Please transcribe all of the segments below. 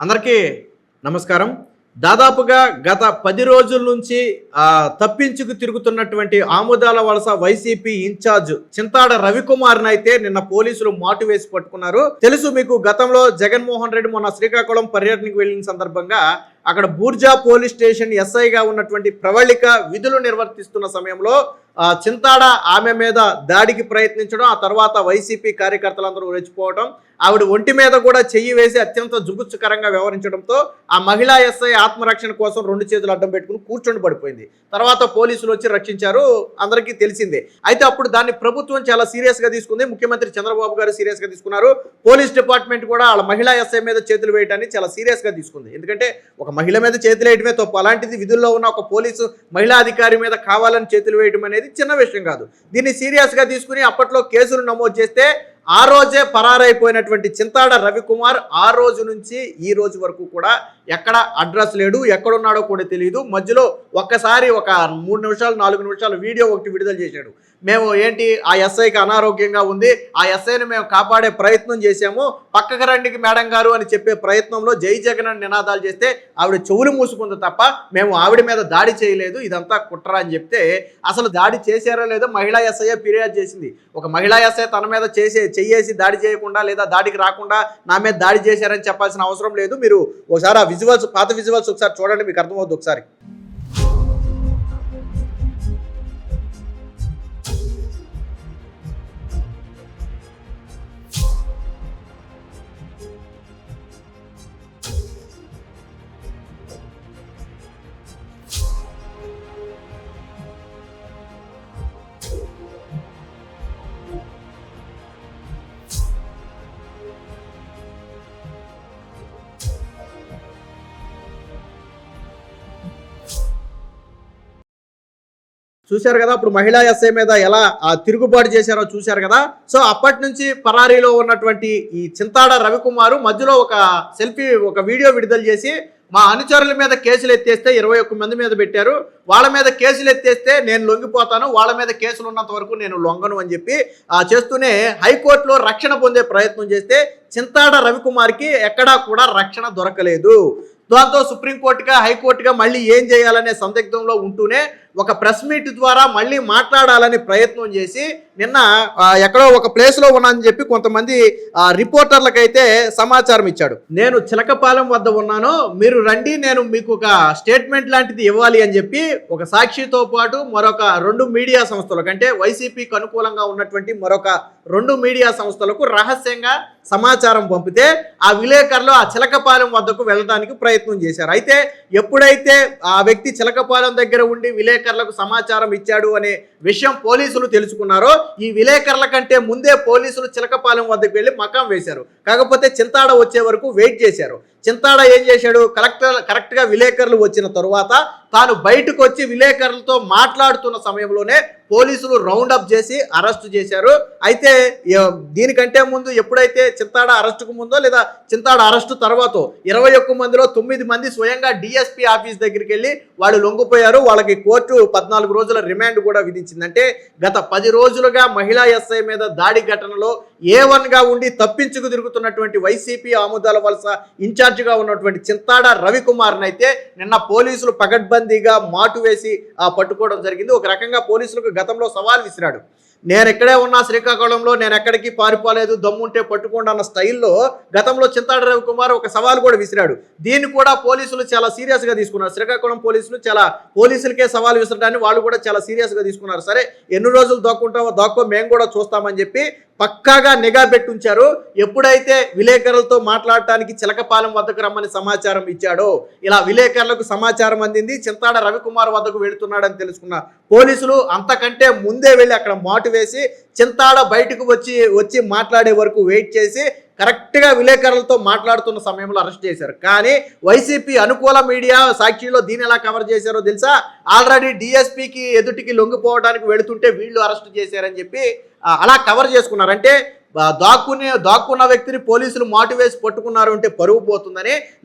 అందరికీ నమస్కారం. దాదాపుగా గత 10 రోజుల నుంచి తప్పించుకు తిరుగుతున్నటువంటి ఆముదాల వలస వైసీపీ ఇన్ఛార్జ్ చింతాడ రవికుమార్నైతే నిన్న పోలీసులు మాటు వేసి పట్టుకున్నారు. తెలుసు మీకు, గతంలో జగన్మోహన్ రెడ్డి మొన్న శ్రీకాకుళం పర్యటనకు వెళ్ళిన సందర్భంగా అక్కడ బూర్జా పోలీస్ స్టేషన్ ఎస్ఐగా ఉన్నటువంటి ప్రవళిక విధులు నిర్వర్తిస్తున్న సమయంలో చింతాడ ఆమె మీద దాడికి ప్రయత్నించడం, ఆ తర్వాత వైసీపీ కార్యకర్తలందరూ రెచ్చిపోవడం, ఆవిడ ఒంటి మీద కూడా చెయ్యి వేసి అత్యంత జుగుత్సకరంగా వ్యవహరించడంతో ఆ మహిళా ఎస్ఐ ఆత్మరక్షణ కోసం 2 చేతులు అడ్డం పెట్టుకుని కూర్చొని పడిపోయింది. తర్వాత పోలీసులు వచ్చి రక్షించారు, అందరికీ తెలిసిందే. అయితే అప్పుడు దాన్ని ప్రభుత్వం చాలా సీరియస్గా తీసుకుంది. ముఖ్యమంత్రి చంద్రబాబు గారు సీరియస్గా తీసుకున్నారు. పోలీస్ డిపార్ట్మెంట్ కూడా వాళ్ళ మహిళా ఎస్ఐ మీద చేతులు వేయడాన్ని చాలా సీరియస్గా తీసుకుంది. ఎందుకంటే ఒక మహిళ మీద చేతులు వేయడమే తప్పు, అలాంటిది విధుల్లో ఉన్న ఒక పోలీసు మహిళా అధికారి మీద కావాలని చేతులు వేయడం అనేది చిన్న విషయం కాదు. దీన్ని సీరియస్గా తీసుకుని అప్పట్లో కేసులు నమోదు చేస్తే ఆ రోజే పరారైపోయినటువంటి చింతాడ రవికుమార్ ఆ రోజు నుంచి ఈ రోజు వరకు కూడా ఎక్కడ అడ్రస్ లేడు, ఎక్కడున్నాడో కూడా తెలియదు. మధ్యలో ఒక్కసారి ఒక 3 నిమిషాలు 4 నిమిషాలు వీడియో ఒకటి విడుదల చేశాడు. మేము ఏంటి, ఆ ఎస్ఐకి అనారోగ్యంగా ఉంది, ఆ ఎస్ఐని మేము కాపాడే ప్రయత్నం చేశాము, పక్కకు రండికి మేడం గారు అని చెప్పే ప్రయత్నంలో జై జగన్ అని నినాదాలు చేస్తే ఆవిడ చెవులు మూసుకుంది తప్ప మేము ఆవిడ మీద దాడి చేయలేదు, ఇదంతా కుట్ర అని చెప్తే, అసలు దాడి చేశారో లేదో మహిళా ఎస్ఐ ఫిర్యాదు చేసింది. ఒక మహిళా ఎస్ఐ తన మీద చెయ్యేసి దాడి చేయకుండా లేదా దాడికి రాకుండా నా మీద దాడి చేశారని చెప్పాల్సిన అవసరం లేదు. మీరు ఒకసారి ఆ విజువల్స్, పాత విజువల్స్ ఒకసారి చూడండి, మీకు అర్థమవుతుంది ఒకసారి. చూశారు కదా, అప్పుడు మహిళా ఎస్ఐ మీద ఎలా తిరుగుబాటు చేశారో చూశారు కదా. సో అప్పటి నుంచి పరారీలో ఉన్నటువంటి ఈ చింతాడ రవికుమారు మధ్యలో ఒక సెల్ఫీ, ఒక వీడియో విడుదల చేసి మా అనుచరుల మీద కేసులు ఎత్తేస్తే 21 మంది మీద పెట్టారు, వాళ్ళ మీద కేసులు ఎత్తేస్తే నేను లొంగిపోతాను, వాళ్ళ మీద కేసులు ఉన్నంత వరకు నేను లొంగను అని చెప్పి చేస్తూనే హైకోర్టులో రక్షణ పొందే ప్రయత్నం చేస్తే చింతాడ రవికుమార్కి ఎక్కడా కూడా రక్షణ దొరకలేదు. దాంతో సుప్రీంకోర్టుగా హైకోర్టుగా మళ్ళీ ఏం చేయాలనే సందిగ్ధంలో ఉంటూనే ఒక ప్రెస్ మీట్ ద్వారా మళ్ళీ మాట్లాడాలని ప్రయత్నం చేసి నిన్న ఎక్కడో ఒక ప్లేస్లో ఉన్నానని చెప్పి కొంతమంది రిపోర్టర్లకైతే సమాచారం ఇచ్చాడు. నేను చిలకపాలెం వద్ద ఉన్నాను, మీరు రండి, నేను మీకు ఒక స్టేట్మెంట్ లాంటిది ఇవ్వాలి అని చెప్పి ఒక సాక్షితో పాటు మరొక 2 మీడియా సంస్థలకు, అంటే వైసీపీకి అనుకూలంగా ఉన్నటువంటి మరొక 2 మీడియా సంస్థలకు రహస్యంగా సమాచారం పంపితే ఆ విలేకరులు ఆ చిలకపాలెం వద్దకు వెళ్ళడానికి ప్రయత్నం చేశారు. అయితే ఎప్పుడైతే ఆ వ్యక్తి చిలకపాలెం దగ్గర ఉండి విలేకరులకు సమాచారం ఇచ్చాడు అనే విషయం పోలీసులు తెలుసుకున్నారో, ఈ విలేకరుల కంటే ముందే పోలీసులు చిలకపాలెం వద్దకు వెళ్ళి మకాం వేశారు. కాకపోతే చింతాడ వచ్చే వరకు వెయిట్ చేశారు. చింతాడ ఏం చేశాడు, కరెక్ట్గా విలేకరులు వచ్చిన తరువాత తాను బయటకు వచ్చి విలేకరులతో మాట్లాడుతున్న సమయంలోనే పోలీసులు రౌండప్ చేసి అరెస్టు చేశారు. అయితే దీనికంటే ముందు ఎప్పుడైతే చింతాడ అరెస్టుకు ముందో లేదా చింతాడ అరెస్టు తర్వాత 21 మందిలో 9 మంది స్వయంగా డిఎస్పీ ఆఫీస్ దగ్గరికి వెళ్ళి వాళ్ళు లొంగిపోయారు. వాళ్ళకి కోర్టు 14 రోజుల రిమాండ్ కూడా విధించిందంటే గత 10 రోజులుగా మహిళా ఎస్ఐ మీద దాడి ఘటనలో A1గా ఉండి తప్పించుకు తిరుగుతున్నటువంటి వైసీపీ ఆముదాల వలస ఇన్ఛార్జిగా ఉన్నటువంటి చింతాడ రవికుమార్నైతే నిన్న పోలీసులు పకడ్బందీగా మాటు వేసి పట్టుకోవడం జరిగింది. ఒక రకంగా పోలీసులకు గతంలో సవాల్ విసిరాడు. నేను ఎక్కడే ఉన్నా శ్రీకాకుళంలో, నేను ఎక్కడికి పారిపోలేదు, దమ్ముంటే పట్టుకోండి అన్న స్టైల్లో గతంలో చింతాడ రవికుమార్ ఒక సవాల్ కూడా విసిరాడు. దీన్ని కూడా పోలీసులు చాలా సీరియస్గా తీసుకున్నారు. శ్రీకాకుళం పోలీసులు పోలీసులకే సవాల్ విసరడాన్ని వాళ్ళు కూడా చాలా సీరియస్గా తీసుకున్నారు. సరే, ఎన్ని రోజులు దాక్కుంటామో దాక్కో, మేము కూడా చూస్తామని చెప్పి పక్కాగా నిఘా పెట్టి ఉంచారు. ఎప్పుడైతే విలేకరులతో మాట్లాడటానికి చిలకపాలెం వద్దకు రమ్మని సమాచారం ఇచ్చాడో, ఇలా విలేకరులకు సమాచారం అందింది, చింతాడ రవికుమార్ వద్దకు వెళుతున్నాడని తెలుసుకున్న పోలీసులు అంతకంటే ముందే వెళ్ళి అక్కడ మాటు వేసి చింతాడ బయటకు వచ్చి మాట్లాడే వరకు వెయిట్ చేసి కరెక్ట్గా విలేకరులతో మాట్లాడుతున్న సమయంలో అరెస్ట్ చేశారు. కానీ వైసీపీ అనుకూల మీడియా సాక్షిలో దీన్ని ఎలా కవర్ చేశారో తెలుసా, ఆల్రెడీ డిఎస్పీకి ఎదుటికి లొంగిపోవడానికి వెళుతుంటే వీళ్ళు అరెస్ట్ చేశారని చెప్పి అలా కవర్ చేసుకున్నారు. అంటే దాక్కున్న వ్యక్తిని పోలీసులు మాటు వేసి పట్టుకున్నారు అంటే పరువు పోతుందని,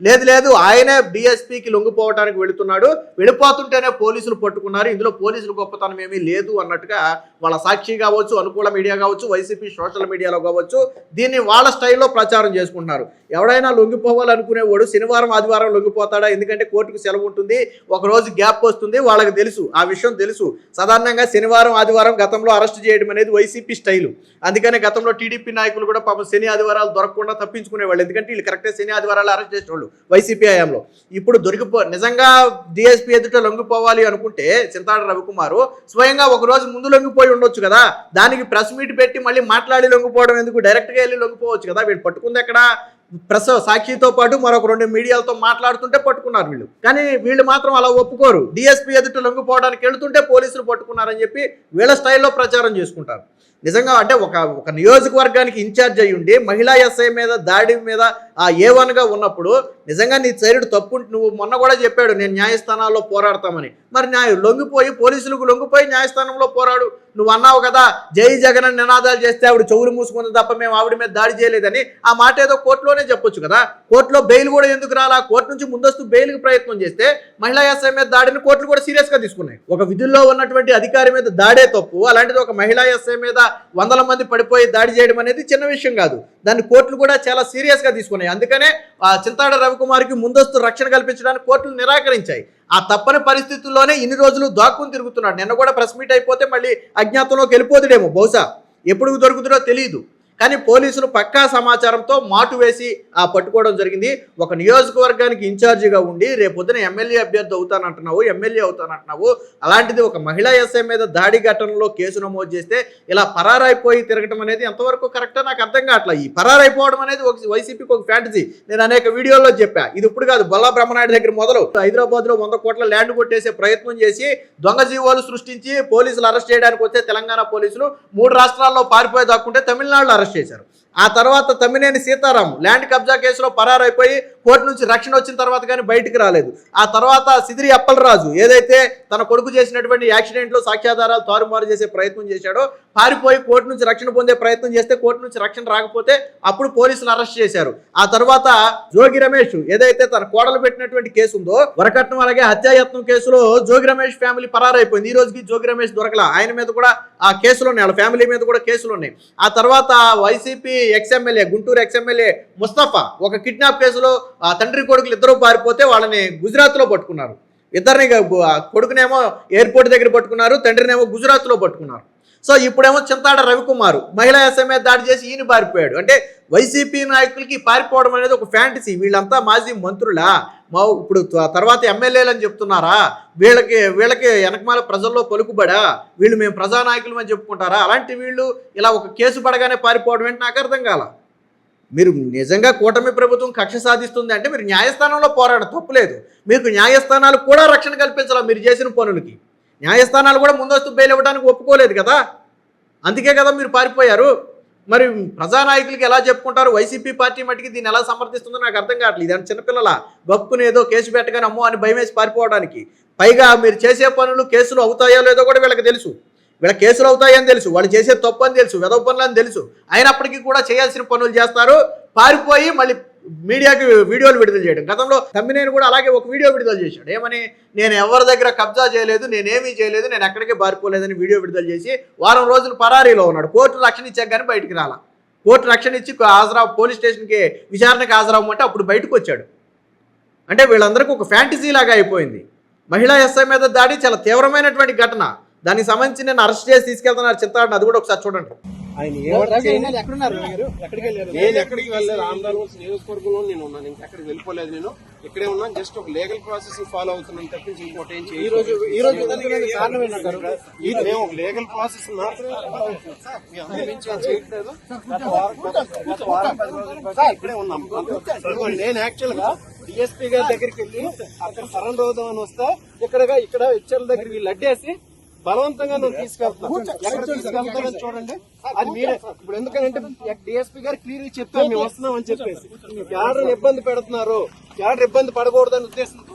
లేదు ఆయనే డిఎస్పీకి లొంగిపోవడానికి వెళుతున్నాడు, వెళ్ళిపోతుంటేనే పోలీసులు పట్టుకున్నారు, ఇందులో పోలీసులు గొప్పతనం ఏమీ లేదు అన్నట్టుగా వాళ్ళ సాక్షి కావచ్చు, అనుకూల మీడియా కావచ్చు, వైసీపీ సోషల్ మీడియాలో కావచ్చు దీన్ని వాళ్ళ స్టైల్లో ప్రచారం చేసుకుంటున్నారు. ఎవడైనా లొంగిపోవాలనుకునేవాడు శనివారం ఆదివారం లొంగిపోతాడా? ఎందుకంటే కోర్టుకు సెలవు ఉంటుంది, ఒక రోజు గ్యాప్ వస్తుంది, వాళ్ళకి తెలుసు, ఆ విషయం తెలుసు. సాధారణంగా శనివారం ఆదివారం గతంలో అరెస్ట్ చేయడం అనేది వైసీపీ స్టైలు. అందుకనే గతంలో టీడీపీ నాయకులు కూడా పాపం శని ఆదివారాలు దొరకకుండా తప్పించుకునేవాళ్ళు, ఎందుకంటే వీళ్ళు కరెక్ట్గా శని ఆదివారాలు అరెస్ట్ చేసేవాళ్ళు వైసీపీ హయాంలో. ఇప్పుడు నిజంగా డిఎస్పీ ఎదుట లొంగిపోవాలి అనుకుంటే చింతాడ రవికుమారు స్వయంగా ఒక రోజు ముందు లొంగిపోయి ఉండొచ్చు కదా, దానికి ప్రెస్ మీట్ పెట్టి మళ్ళీ మాట్లాడి లొంగిపోవడం ఎందుకు? డైరెక్ట్గా వెళ్ళి లొంగిపోవచ్చు కదా. వీళ్ళు పట్టుకుంది ఎక్కడ? ప్రెస్ సాక్షితో పాటు మరొక 2 మీడియాలతో మాట్లాడుతుంటే పట్టుకున్నారు వీళ్ళు. కానీ వీళ్ళు మాత్రం అలా ఒప్పుకోరు. డిఎస్పీ ఎదుట లొంగిపోవడానికి వెళుతుంటే పోలీసులు పట్టుకున్నారని చెప్పి వీళ్ళ స్టైల్లో ప్రచారం చేసుకుంటారు. నిజంగా అంటే ఒక నియోజకవర్గానికి ఇన్ఛార్జ్ అయ్యి ఉండి మహిళా ఎస్ఐ మీద దాడి మీద A1గా ఉన్నప్పుడు నిజంగా నీ సైడ్ తప్పు. నువ్వు మొన్న కూడా చెప్పాడు నేను న్యాయస్థానాల్లో పోరాడతామని. మరి పోలీసులకు లొంగిపోయి న్యాయస్థానంలో పోరాడు. నువ్వు అన్నావు కదా జై జగన్ అని నినాదాలు చేస్తే ఆవిడ చెవులు మూసుకుంది తప్ప మేము ఆవిడ మీద దాడి చేయలేదని. ఆ మాట ఏదో కోర్టులోనే చెప్పొచ్చు కదా. కోర్టులో బెయిల్ కూడా ఎందుకు రాలా? కోర్టు నుంచి ముందస్తు బెయిల్కి ప్రయత్నం చేస్తే మహిళా ఎస్ఐ మీద దాడిని కోర్టులు కూడా సీరియస్గా తీసుకున్నాయి. ఒక విధుల్లో ఉన్నటువంటి అధికారి మీద దాడే తప్పు, అలాంటిది ఒక మహిళా ఎస్ఐ మీద 100 మంది పడిపోయి దాడి చేయడం అనేది చిన్న విషయం కాదు. దాన్ని కోర్టులు కూడా చాలా సీరియస్గా తీసుకున్నాయి. అందుకనే చింతాడ రవికుమార్కి ముందస్తు రక్షణ కల్పించడానికి కోర్టులు నిరాకరించాయి. ఆ తప్పని పరిస్థితుల్లోనే ఇన్ని రోజులు దాక్కుని తిరుగుతున్నాడు. నిన్న కూడా ప్రెస్ మీట్ అయిపోతే మళ్ళీ అజ్ఞాతంలోకి వెళ్ళిపోతుడేమో, బహుశా ఎప్పుడు దొరుకుతుందో తెలియదు. కానీ పోలీసులు పక్కా సమాచారంతో మాటు వేసి పట్టుకోవడం జరిగింది. ఒక నియోజకవర్గానికి ఇన్ఛార్జిగా ఉండి రేపొద్దున ఎమ్మెల్యే అభ్యర్థి అవుతానంటున్నావు, ఎమ్మెల్యే అవుతానంటున్నావు, అలాంటిది ఒక మహిళా ఎస్ఐ మీద దాడి ఘటనలో కేసు నమోదు చేస్తే ఇలా పరారైపోయి తిరగటం అనేది ఎంతవరకు కరెక్టో నాకు అర్థం కావట్లేదు. ఈ పరారైపోవడం అనేది వైసీపీకి ఒక ఫ్యాంటసీ. నేను అనేక వీడియోల్లో చెప్పా, ఇది ఇప్పుడు కాదు, బొల్లా బ్రహ్మనాయుడు దగ్గర మొదలు హైదరాబాద్లో 100 కోట్ల ల్యాండ్ కొట్టేసే ప్రయత్నం చేసి దొంగ జీవోలు సృష్టించి పోలీసులు అరెస్ట్ చేయడానికి వస్తే తెలంగాణ పోలీసులు 3 రాష్ట్రాల్లో పారిపోయి దాక్కుంటే తమిళనాడులో అరెస్ట్ చేశారు. ఆ తర్వాత తమ్మినేని సీతారాం ల్యాండ్ కబ్జా కేసులో పరారైపోయి కోర్టు నుంచి రక్షణ వచ్చిన తర్వాత కానీ బయటికి రాలేదు. ఆ తర్వాత సిదిరి అప్పలరాజు ఏదైతే తన కొడుకు చేసినటువంటి యాక్సిడెంట్లో సాక్ష్యాధారాలు తారుమారు చేసే ప్రయత్నం చేశాడో, పారిపోయి కోర్టు నుంచి రక్షణ పొందే ప్రయత్నం చేస్తే కోర్టు నుంచి రక్షణ రాకపోతే అప్పుడు పోలీసులు అరెస్ట్ చేశారు. ఆ తర్వాత జోగి రమేష్ ఏదైతే తన కోడలు పెట్టినటువంటి కేసు ఉందో, వరకట్నం అలాగే హత్యాయత్నం కేసులో జోగి రమేష్ ఫ్యామిలీ పరారైపోయింది. ఈ రోజుకి జోగి రమేష్ దొరకలా. ఆయన మీద కూడా ఆ కేసులు ఉన్నాయి, వాళ్ళ ఫ్యామిలీ మీద కూడా కేసులు ఉన్నాయి. ఆ తర్వాత YCP ex-MLA Guntur ex-MLA Mustafa ఒక కిడ్నాప్ కేసులో తండ్రి కొడుకులు ఇద్దరు పారిపోతే వాళ్ళని గుజరాత్లో పట్టుకున్నారు. ఇద్దరిని కొడుకునేమో ఎయిర్పోర్ట్ దగ్గర పట్టుకున్నారు, తండ్రినేమో గుజరాత్లో పట్టుకున్నారు. సో ఇప్పుడేమో చింతాడ రవికుమార్ మహిళా ఎస్ఐ మీద దాడి చేసి ఈయన పారిపోయాడు. అంటే వైసీపీ నాయకులకి పారిపోవడం అనేది ఒక ఫ్యాంటసీ. వీళ్ళంతా మాజీ మంత్రులా, ఇప్పుడు తర్వాత ఎమ్మెల్యేలు అని చెప్తున్నారా? వీళ్ళకి వెనకమాల ప్రజల్లో పలుకుబడా? వీళ్ళు మేము ప్రజానాయకులు అని చెప్పుకుంటారా? అలాంటి వీళ్ళు ఇలా ఒక కేసు పడగానే పారిపోవడం ఏంటి నాకు అర్థం కాల. మీరు నిజంగా కూటమి ప్రభుత్వం కక్ష సాధిస్తుంది అంటే మీరు న్యాయస్థానంలో పోరాడడం తప్పులేదు. మీకు న్యాయస్థానాలు కూడా రక్షణ కల్పించాలా మీరు చేసిన పనులకి? న్యాయస్థానాలు కూడా ముందస్తు బెయిల్ ఇవ్వడానికి ఒప్పుకోలేదు కదా, అందుకే కదా మీరు పారిపోయారు. మరి ప్రజానాయకులకి ఎలా చెప్పుకుంటారు? వైసీపీ పార్టీ మట్టికి దీన్ని ఎలా సమర్థిస్తుందో నాకు అర్థం కావట్లేదు. ఇదని చిన్నపిల్లల గప్పుకుని ఏదో కేసు పెట్టగానే అమ్మో అని భయం వేసి పారిపోవడానికి. పైగా మీరు చేసే పనులు కేసులు అవుతాయో లేదో కూడా వీళ్ళకి తెలుసు. వీళ్ళ కేసులు అవుతాయని తెలుసు, వాళ్ళు చేసే తప్పు అని తెలుసు, వెదవ పనులు అని తెలుసు. అయినప్పటికీ కూడా చేయాల్సిన పనులు చేస్తారు, పారిపోయి మళ్ళీ మీడియాకి వీడియోలు విడుదల చేయడం. గతంలో తమ్మినేని కూడా అలాగే ఒక వీడియో విడుదల చేశాడు. ఏమని? నేను ఎవరి దగ్గర కబ్జా చేయలేదు, నేనేమీ చేయలేదు, నేను ఎక్కడికి పారిపోలేదని వీడియో విడుదల చేసి వారం రోజులు పరారీలో ఉన్నాడు. కోర్టు రక్షణ ఇచ్చాక కానీ బయటికి రాలా. కోర్టు రక్షణ ఇచ్చి పోలీస్ స్టేషన్కి విచారణకి హాజరవ్వమంటే అప్పుడు బయటకు వచ్చాడు. అంటే వీళ్ళందరికీ ఒక ఫ్యాంటసీ లాగా అయిపోయింది. మహిళా ఎస్ఐ మీద దాడి చాలా తీవ్రమైనటువంటి ఘటన. దానికి సంబంధించి నేను అరెస్ట్ చేసి తీసుకెళ్తున్నారు చింతాడు, అది కూడా ఒకసారి చూడండి. నేను ఎక్కడికి వెళ్ళలేదు, ఆంధ్రప్రదేశ్ నియోజకవర్గంలో నేను ఉన్నాను. ఇంకెక్కడికి వెళ్ళిపోలేదు, నేను ఇక్కడే ఉన్నాను. జస్ట్ ఒక లీగల్ ప్రాసెస్ ఫాలో అవుతున్నాను తప్పించి ఇంకోటి ఏం చేయలేదు. మేము ఒక లీగల్ ప్రాసెస్ చేయట్లేదు. ఇక్కడే ఉన్నాం. నేను యాక్చువల్ గా డిఎస్పీ గారి దగ్గరికి వెళ్ళి అక్కడ సరెండర్ అవుదాం అని వస్తే ఇక్కడ హెచ్ఎల్ దగ్గర వీళ్ళు అడ్డేసి బలవంతంగా నువ్వు తీసుకెళ్తాను. ఎక్కడ తీసుకెళ్తానని చూడండి, అది మీరే. ఇప్పుడు ఎందుకంటే డిఎస్పీ గారు క్లియర్ చెప్పారు మేము వస్తున్నాం అని చెప్పేసి. క్యాడర్ ఇబ్బంది పెడుతున్నారు, క్యాడర్ ఇబ్బంది పడకూడదని ఉద్దేశంతో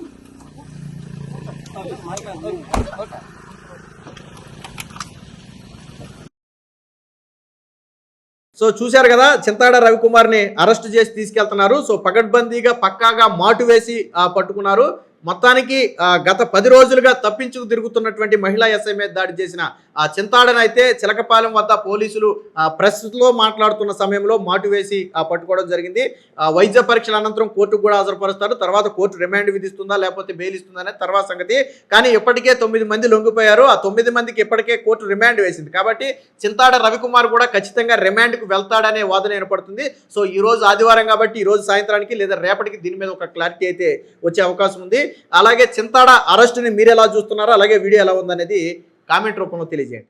సో చూశారు కదా, చింతాడ రవికుమార్ని అరెస్ట్ చేసి తీసుకెళ్తున్నారు. సో పకడ్బందీగా పక్కాగా మాటు వేసి పట్టుకున్నారు. మొత్తానికి గత 10 రోజులుగా తప్పించుకు తిరుగుతున్నటువంటి మహిళా ఎస్ఐ మీద దాడి చేసిన ఆ చింతాడనైతే చిలకపాలెం వద్ద పోలీసులు ప్రెస్లో మాట్లాడుతున్న సమయంలో మాటు వేసి పట్టుకోవడం జరిగింది. వైద్య పరీక్షల అనంతరం కోర్టుకు కూడా హాజరుపరుస్తారు. తర్వాత కోర్టు రిమాండ్ విధిస్తుందా లేకపోతే బెయిల్ ఇస్తుందా అనేది తర్వాత సంగతి. కానీ ఇప్పటికే 9 మంది లొంగిపోయారు. ఆ 9 మందికి ఇప్పటికే కోర్టు రిమాండ్ వేసింది. కాబట్టి చింతాడ రవికుమార్ కూడా ఖచ్చితంగా రిమాండ్కు వెళ్తాడనే వాదన ఏర్పడుతుంది. సో ఈ రోజు ఆదివారం కాబట్టి ఈ రోజు సాయంత్రానికి లేదా రేపటికి దీని మీద ఒక క్లారిటీ అయితే వచ్చే అవకాశం ఉంది. అలాగే చింతాడ అరెస్టుని మీరు ఎలా చూస్తున్నారో, అలాగే వీడియో ఎలా ఉందనేది కామెంట్ రూపంలో తెలియజేయండి.